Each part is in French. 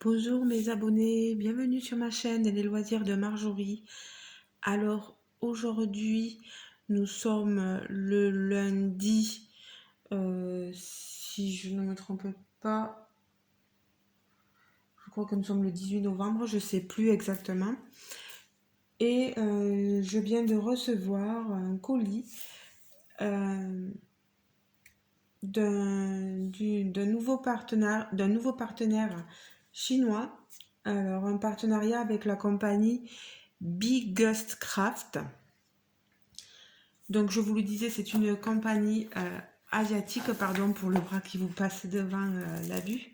Bonjour mes abonnés, bienvenue sur ma chaîne Les Loisirs de Marjorie. Alors aujourd'hui nous sommes le lundi, si je ne me trompe pas, je crois que nous sommes le 18 novembre, je ne sais plus exactement. Et je viens de recevoir un colis d'un nouveau partenaire chinois. Alors un partenariat avec la compagnie Biggest Craft. Donc je vous le disais, c'est une compagnie asiatique, pardon pour le bras qui vous passe devant la vue.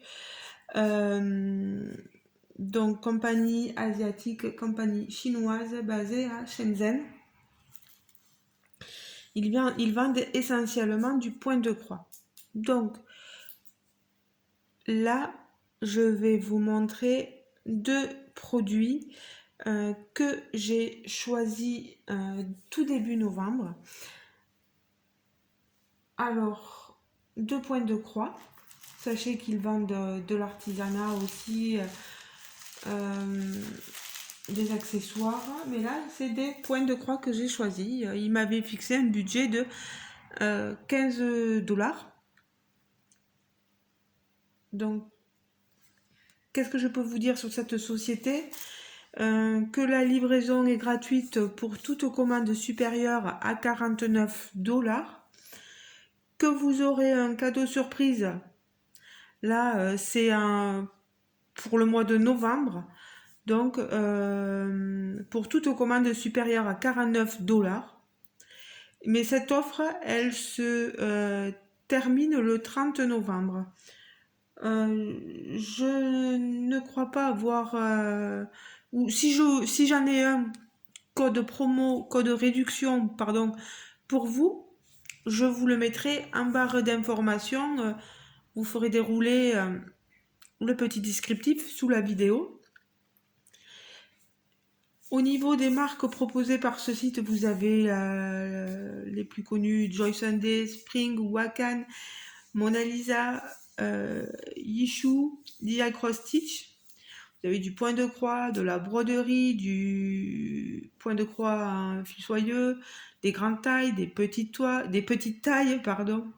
Donc compagnie asiatique, compagnie chinoise basée à Shenzhen. Ils vendent essentiellement du point de croix. Donc là, je vais vous montrer deux produits que j'ai choisis tout début novembre. Alors, deux points de croix. Sachez qu'ils vendent de l'artisanat aussi, des accessoires. Mais là, c'est des points de croix que j'ai choisis. Ils m'avaient fixé un budget de 15 $. Donc, qu'est-ce que je peux vous dire sur cette société? Que la livraison est gratuite pour toute commande supérieure à 49 $. Que vous aurez un cadeau surprise. Là, c'est pour le mois de novembre. Donc, pour toute commande supérieure à 49 $. Mais cette offre, elle se termine le 30 novembre. Je ne crois pas avoir... ou si j'en ai un code réduction, pardon, pour vous, je vous le mettrai en barre d'information. Vous ferez dérouler le petit descriptif sous la vidéo. Au niveau des marques proposées par ce site, vous avez les plus connus, Joy Sunday, Spring, Wakan, Mona Lisa, Yishu, DI Cross Stitch. Vous avez du point de croix, de la broderie, du point de croix en fil soyeux, des grandes tailles, des petites tailles, pardon.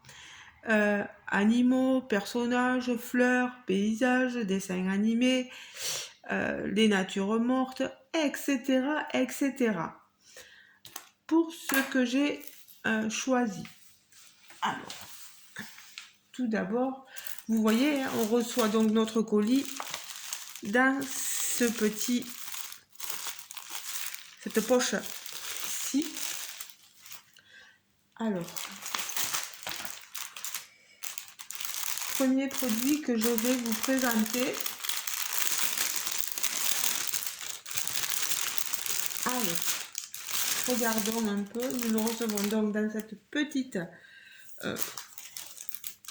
Animaux, personnages, fleurs, paysages, dessins animés, les natures mortes, etc., etc. Pour ce que j'ai choisi. Alors, tout d'abord, vous voyez, on reçoit donc notre colis dans cette poche-ci. Alors, premier produit que je vais vous présenter. Allez, regardons un peu. Nous le recevons donc dans cette petite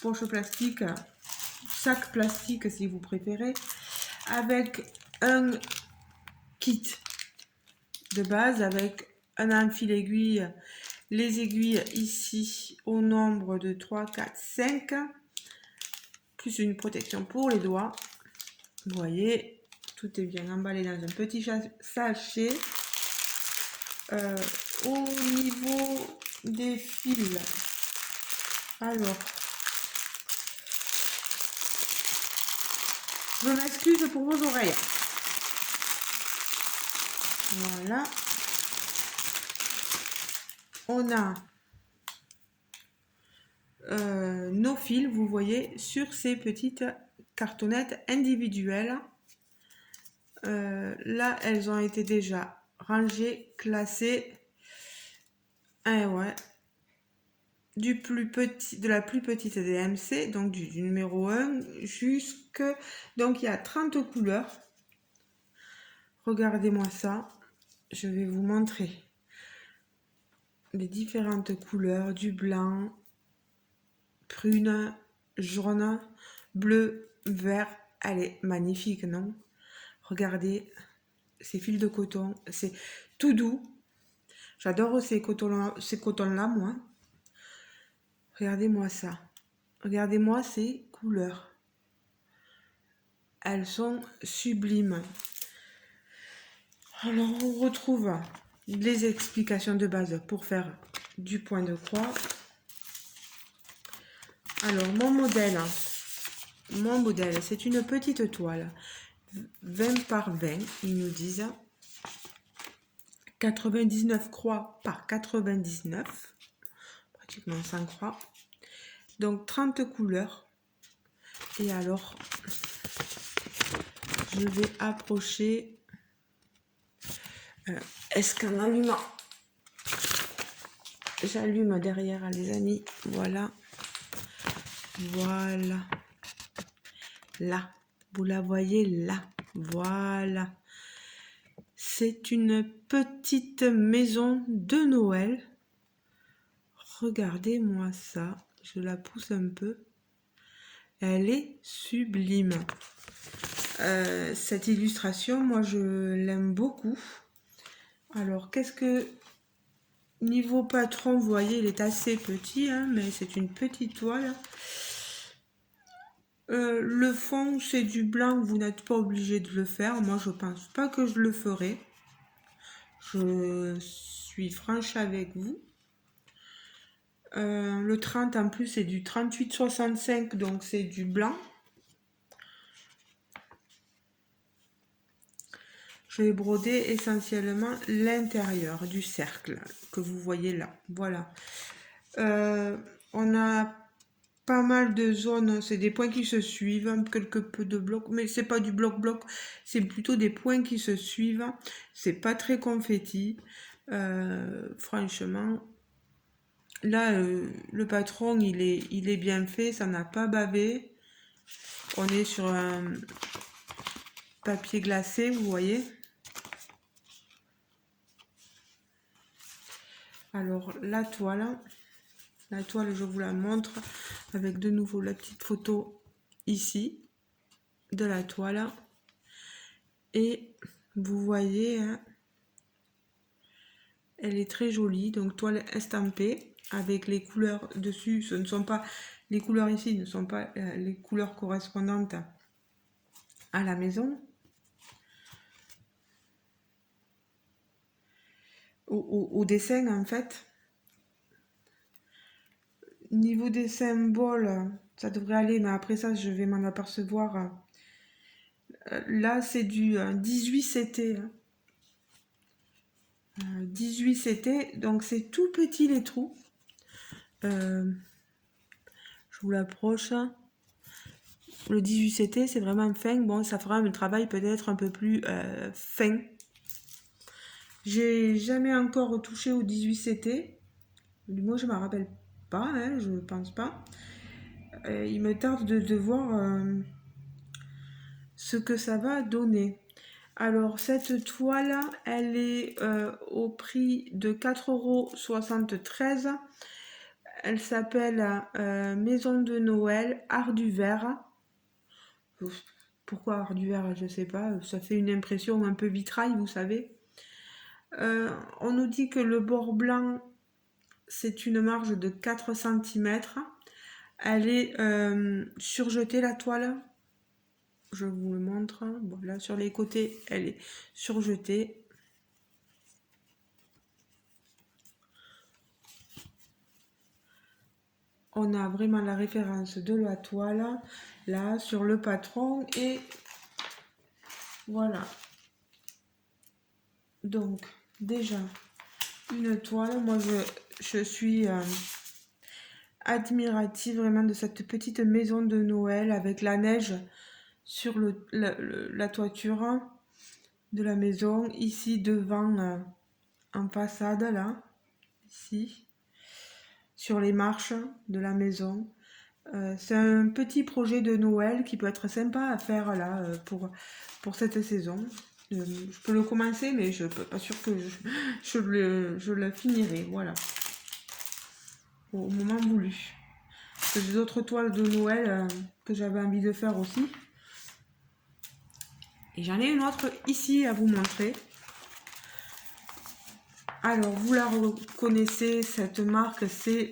poche plastique, sac plastique si vous préférez, avec un kit de base avec un enfil aiguille, les aiguilles ici au nombre de 3, 4, 5, plus une protection pour les doigts. Vous voyez, tout est bien emballé dans un petit sachet. Au niveau des fils, alors, je m'excuse pour vos oreilles. Voilà. On a nos fils, vous voyez, sur ces petites cartonnettes individuelles. Là, elles ont été déjà rangées, classées. Ouais. De la plus petite des MC, donc du numéro 1, jusque... Donc, il y a 30 couleurs. Regardez-moi ça. Je vais vous montrer les différentes couleurs du blanc, prune, jaune, bleu, vert. Elle est magnifique, non? Regardez ces fils de coton, c'est tout doux. J'adore ces cotons-là, moi. Regardez-moi ça. Regardez-moi ces couleurs. elles sont sublimes. Alors, on retrouve les explications de base pour faire du point de croix. Alors, mon modèle, c'est une petite toile, 20 par 20, ils nous disent, 99 croix par 99, pratiquement 100 croix, donc 30 couleurs. Et alors, je vais approcher, est-ce qu'en allumant, j'allume derrière les amis, voilà, voilà, là, vous la voyez là, voilà. C'est une petite maison de Noël. Regardez-moi ça. Je la pousse un peu. Elle est sublime. Cette illustration, moi, je l'aime beaucoup. Alors, qu'est-ce que... Niveau patron, vous voyez, il est assez petit, hein, mais c'est une petite toile. Le fond, c'est du blanc. Vous n'êtes pas obligé de le faire. Moi, je pense pas que je le ferai. Je suis franche avec vous. Le 30 en plus c'est du 38,65, donc c'est du blanc. Je vais broder essentiellement l'intérieur du cercle que vous voyez là. Voilà. On a pas mal de zones, c'est des points qui se suivent, quelques peu de blocs, mais c'est pas du bloc-bloc, c'est plutôt des points qui se suivent. C'est pas très confetti. Franchement, là, le patron, il est bien fait, ça n'a pas bavé. On est sur un papier glacé, vous voyez. Alors, la toile, je vous la montre avec de nouveau la petite photo ici de la toile. Et vous voyez, hein, elle est très jolie, donc toile estampée avec les couleurs dessus. Ce ne sont pas les couleurs ici, ne sont pas les couleurs correspondantes à la maison. Au dessin en fait. Niveau des symboles, ça devrait aller, mais après ça, je vais m'en apercevoir. Là, c'est du 18 CT. 18 CT, donc c'est tout petit les trous. Je vous l'approche. Le 18 CT, c'est vraiment fin. Bon, ça fera un travail peut-être un peu plus fin. J'ai jamais encore touché au 18 CT. Moi, je ne me rappelle pas, hein, je ne pense pas. Il me tarde de voir ce que ça va donner. Alors, cette toile, elle est au prix de 4,73 €. Elle s'appelle Maison de Noël, Art du Verre. Pourquoi Art du Verre, je ne sais pas. Ça fait une impression un peu vitrail, vous savez. On nous dit que le bord blanc, c'est une marge de 4 cm. Elle est surjetée, la toile. Je vous le montre. Bon, là, sur les côtés, elle est surjetée. On a vraiment la référence de la toile, là, sur le patron. Et voilà. Donc, déjà, une toile. Moi, je suis admirative vraiment de cette petite maison de Noël avec la neige sur la toiture de la maison, ici devant en façade, là, ici, sur les marches de la maison. C'est un petit projet de Noël qui peut être sympa à faire là pour cette saison. Je peux le commencer, mais je ne suis pas sûre que je le finirai, voilà, au moment voulu. J'ai d'autres toiles de Noël que j'avais envie de faire aussi. Et j'en ai une autre ici à vous montrer. Alors, vous la reconnaissez, cette marque, c'est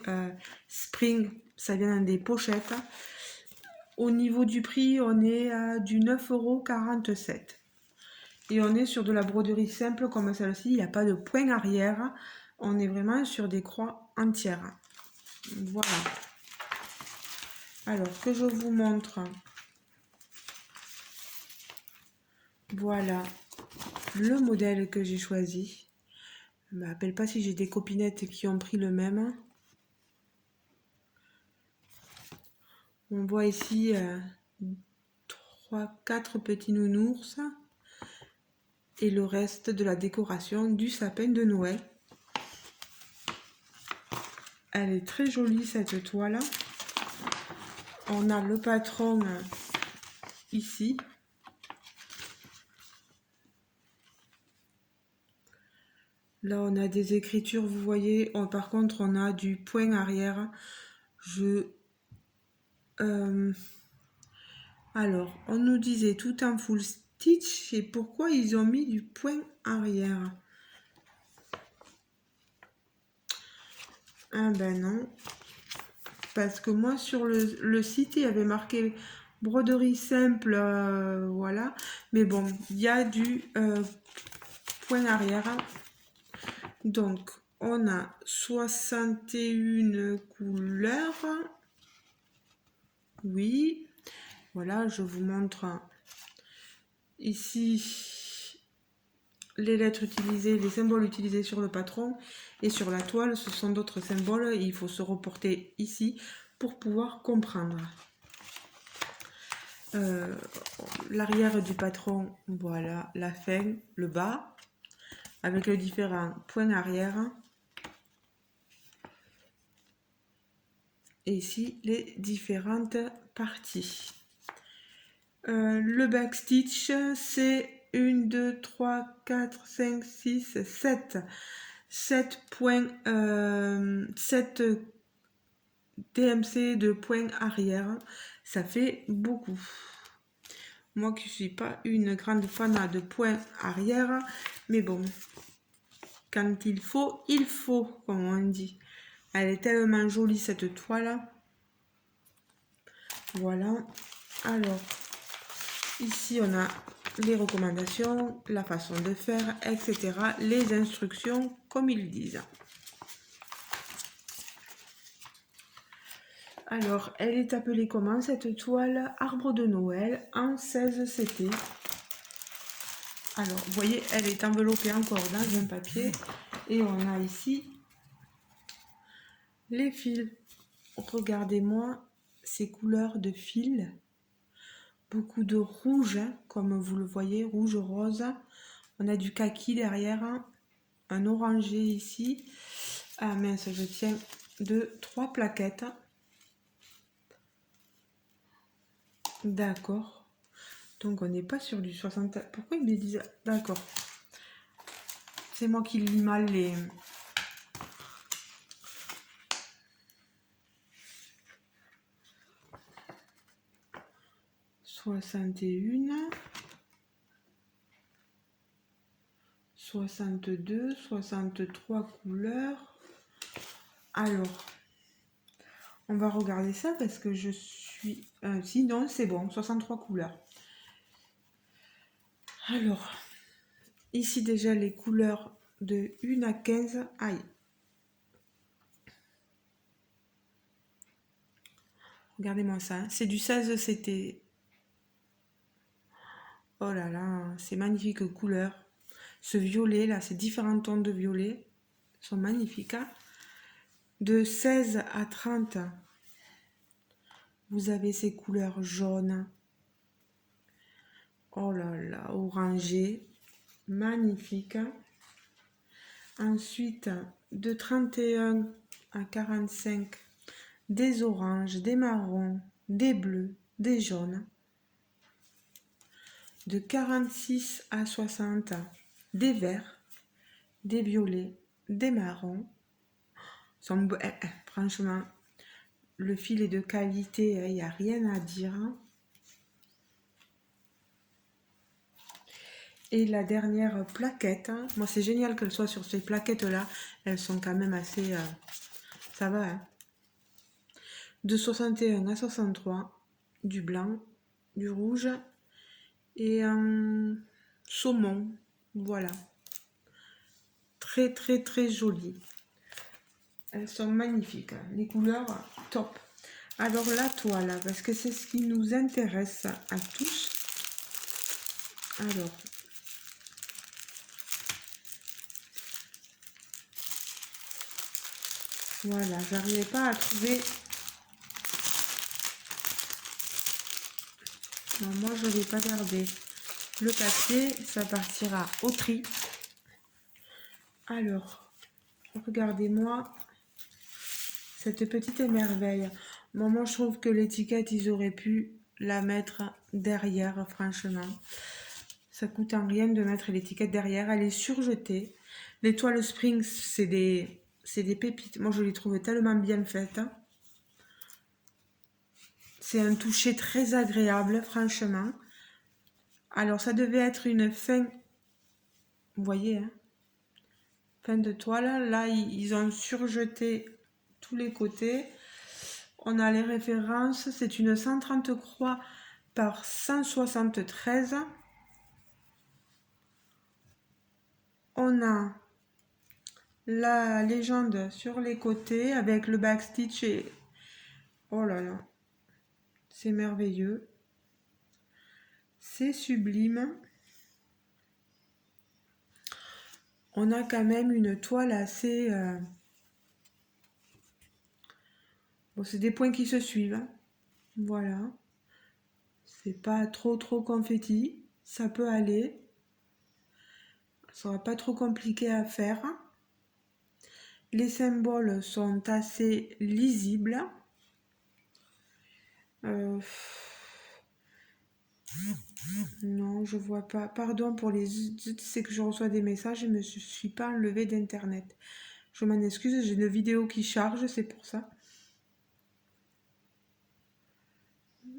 Spring. Ça vient dans des pochettes. Au niveau du prix, on est à du 9,47 €. Et on est sur de la broderie simple comme celle-ci, il n'y a pas de point arrière. On est vraiment sur des croix entières. Voilà. Alors que je vous montre. Voilà le modèle que j'ai choisi. Je ne me rappelle pas si j'ai des copinettes qui ont pris le même. On voit ici 3-4 petits nounours et le reste de la décoration du sapin de Noël. Elle est très jolie cette toile. On a le patron ici. Là on a des écritures, vous voyez. Par contre on a du point arrière. Alors on nous disait tout en full stitch. Et pourquoi ils ont mis du point arrière? Ah ben non. Parce que moi sur le site il y avait marqué broderie simple, voilà. Mais bon, il y a du point arrière. Donc on a 61 couleurs. Oui. Voilà, je vous montre ici les lettres utilisées, les symboles utilisés sur le patron et sur la toile. Ce sont d'autres symboles. Il faut se reporter ici pour pouvoir comprendre. L'arrière du patron, voilà, la fin, le bas, avec les différents points arrière. Et ici, les différentes parties. Le backstitch, c'est 1, 2, 3, 4, 5, 6, 7. 7 points, 7 DMC de points arrière. Ça fait beaucoup. Moi qui ne suis pas une grande fan de points arrière, mais bon, quand il faut, comme on dit. Elle est tellement jolie cette toile. Voilà. Alors, ici on a les recommandations, la façon de faire, etc. Les instructions, comme ils disent. Alors, elle est appelée comment cette toile? Arbre de Noël en 16 CT. Alors, vous voyez, elle est enveloppée encore dans un papier. Et on a ici les fils. Regardez-moi ces couleurs de fils. Beaucoup de rouge, comme vous le voyez, rouge-rose. On a du kaki derrière, un orangé ici. Ah mince, je tiens 3 plaquettes. D'accord. Donc on n'est pas sur du 60. Pourquoi ils me disent... D'accord. C'est moi qui lis mal les... ...61... 62, 63 couleurs. Alors, on va regarder ça parce que je suis... sinon, c'est bon, 63 couleurs. Alors, ici déjà les couleurs de 1 à 15. Aïe. Regardez-moi ça, hein. C'est du 16 CT. Oh là là, c'est magnifique couleur. Ce violet là, ces différents tons de violet sont magnifiques. Hein. De 16 à 30, vous avez ces couleurs jaunes. Oh là là, orangé, magnifique. Ensuite, de 31 à 45, des oranges, des marrons, des bleus, des jaunes. De 46 à 60, des verts, des violets, des marrons. Franchement, le fil est de qualité, il n'y a rien à dire. Et la dernière plaquette, moi c'est génial qu'elle soit sur ces plaquettes là, elles sont quand même assez, ça va. Hein. De 61 à 63, du blanc, du rouge et un saumon. Voilà. Très très très jolies. Elles sont magnifiques. Les couleurs, top. Alors la toile, parce que c'est ce qui nous intéresse à tous. Alors, voilà, j'arrivais pas à trouver. Non, moi je vais pas garder le papier, ça partira au tri. Alors, regardez-moi cette petite merveille. Bon, moi je trouve que l'étiquette, ils auraient pu la mettre derrière, franchement. Ça coûte en rien de mettre l'étiquette derrière, elle est surjetée. Les toiles Springs, c'est des pépites. Moi je les trouve tellement bien faites. C'est un toucher très agréable, franchement. Alors, ça devait être une fin, vous voyez, hein, fin de toile. Là, ils ont surjeté tous les côtés. On a les références. C'est une 130 croix par 173. On a la légende sur les côtés avec le backstitch et... Oh là là, c'est merveilleux. C'est sublime. On a quand même une toile assez... Bon, c'est des points qui se suivent. Hein. Voilà. C'est pas trop confetti. Ça peut aller. Ça sera pas trop compliqué à faire. Les symboles sont assez lisibles. Non, je vois pas. Pardon pour les... C'est que je reçois des messages et je me suis pas enlevé d'internet. Je m'en excuse, j'ai une vidéo qui charge, c'est pour ça.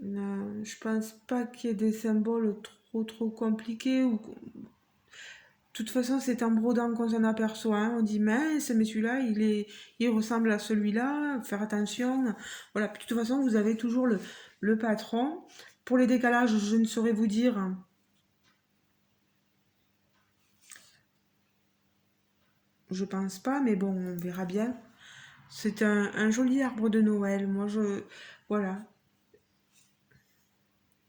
Non, je pense pas qu'il y ait des symboles trop compliqués. Ou... De toute façon, c'est en brodant qu'on s'en aperçoit. Hein. On dit, mince, mais celui-là, il ressemble à celui-là. Faire attention. Voilà. Puis, de toute façon, vous avez toujours le patron. Pour les décalages, je ne saurais vous dire. Je pense pas, mais bon, on verra bien. C'est un joli arbre de Noël. Moi, voilà.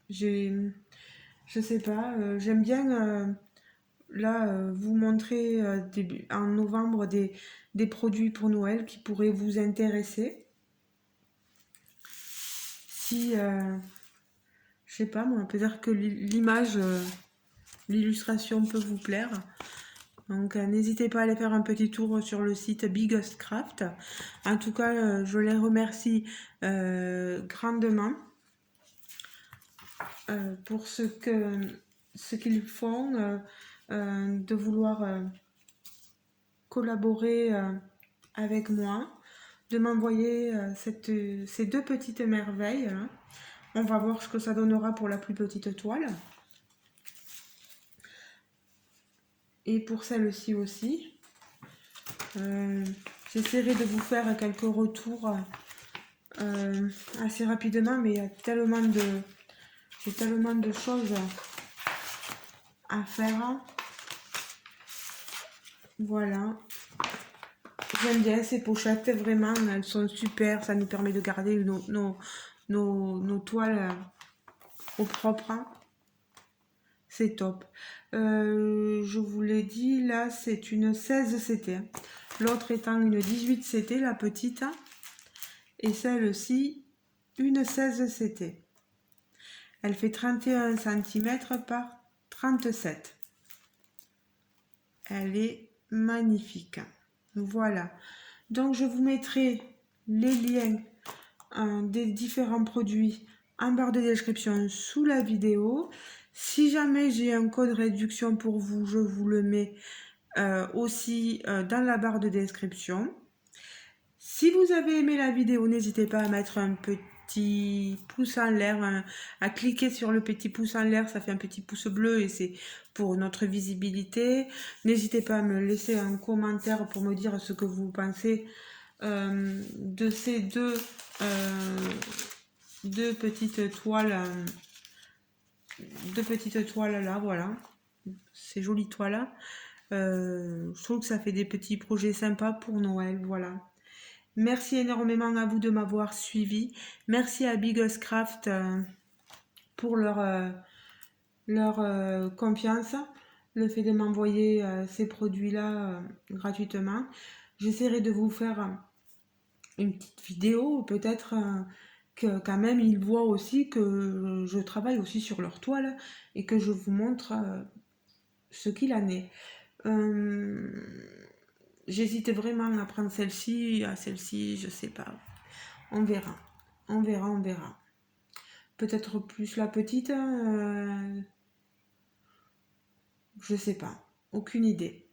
Je sais pas. J'aime bien, là, vous montrer en novembre des produits pour Noël qui pourraient vous intéresser. Si, je sais pas moi, peut-être que l'image, l'illustration peut vous plaire. Donc n'hésitez pas à aller faire un petit tour sur le site Biggest Craft. En tout cas, je les remercie grandement pour ce qu'ils font, de vouloir collaborer avec moi, de m'envoyer ces deux petites merveilles. Hein. On va voir ce que ça donnera pour la plus petite toile. Et pour celle-ci aussi. J'essaierai de vous faire quelques retours assez rapidement, mais il y a tellement de choses à faire. Voilà. J'aime bien ces pochettes, vraiment, elles sont super, ça nous permet de garder nos toiles au propre. C'est top. Je vous l'ai dit, là, c'est une 16 CT. L'autre étant une 18 CT, la petite. Et celle-ci, une 16 CT. Elle fait 31 cm par 37. Elle est magnifique. Voilà. Donc, je vous mettrai les liens des différents produits en barre de description sous la vidéo. Si jamais j'ai un code réduction pour vous, je vous le mets aussi dans la barre de description. Si vous avez aimé la vidéo, n'hésitez pas à mettre un petit pouce en l'air, à cliquer sur le petit pouce en l'air, ça fait un petit pouce bleu et c'est pour notre visibilité. N'hésitez pas à me laisser un commentaire pour me dire ce que vous pensez de ces deux petites toiles là, voilà. Ces jolies toiles. Je trouve que ça fait des petits projets sympas pour Noël, voilà. Merci énormément à vous de m'avoir suivi. Merci à Biggest Craft pour leur confiance, le fait de m'envoyer ces produits-là gratuitement. J'essaierai de vous faire une petite vidéo, peut-être que quand même ils voient aussi que je travaille aussi sur leur toile et que je vous montre ce qu'il en est. J'hésite vraiment à prendre celle-ci, à celle-ci, je sais pas. On verra. On verra, on verra. Peut-être plus la petite. Je sais pas. Aucune idée.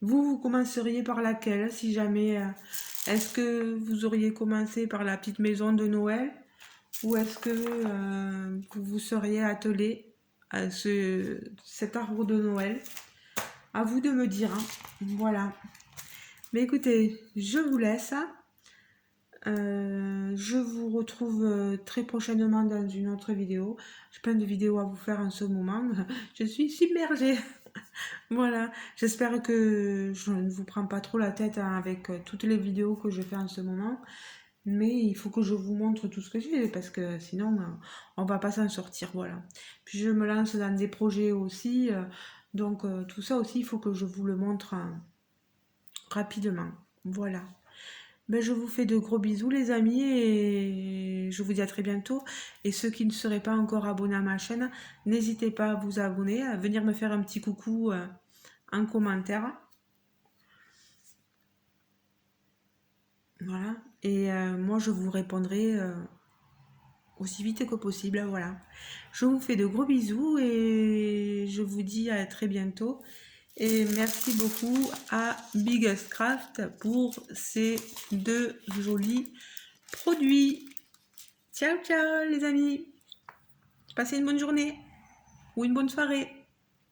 Vous commenceriez par laquelle, si jamais est-ce que vous auriez commencé par la petite maison de Noël ou est-ce que vous vous seriez attelé à cet arbre de Noël? À vous de me dire, hein. Voilà. Mais écoutez, je vous laisse. Je vous retrouve très prochainement dans une autre vidéo. J'ai plein de vidéos à vous faire en ce moment. Je suis submergée. Voilà. J'espère que je ne vous prends pas trop la tête avec toutes les vidéos que je fais en ce moment. Mais il faut que je vous montre tout ce que j'ai parce que sinon on va pas s'en sortir. Voilà. Puis je me lance dans des projets aussi. Donc tout ça aussi, il faut que je vous le montre rapidement. Voilà. Ben, je vous fais de gros bisous les amis et je vous dis à très bientôt. Et ceux qui ne seraient pas encore abonnés à ma chaîne, n'hésitez pas à vous abonner, à venir me faire un petit coucou en commentaire. Voilà. Et moi je vous répondrai aussi vite que possible. Voilà. Je vous fais de gros bisous et je vous dis à très bientôt. Et merci beaucoup à Biggest Craft pour ces deux jolis produits. Ciao, ciao les amis. Passez une bonne journée ou une bonne soirée.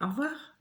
Au revoir.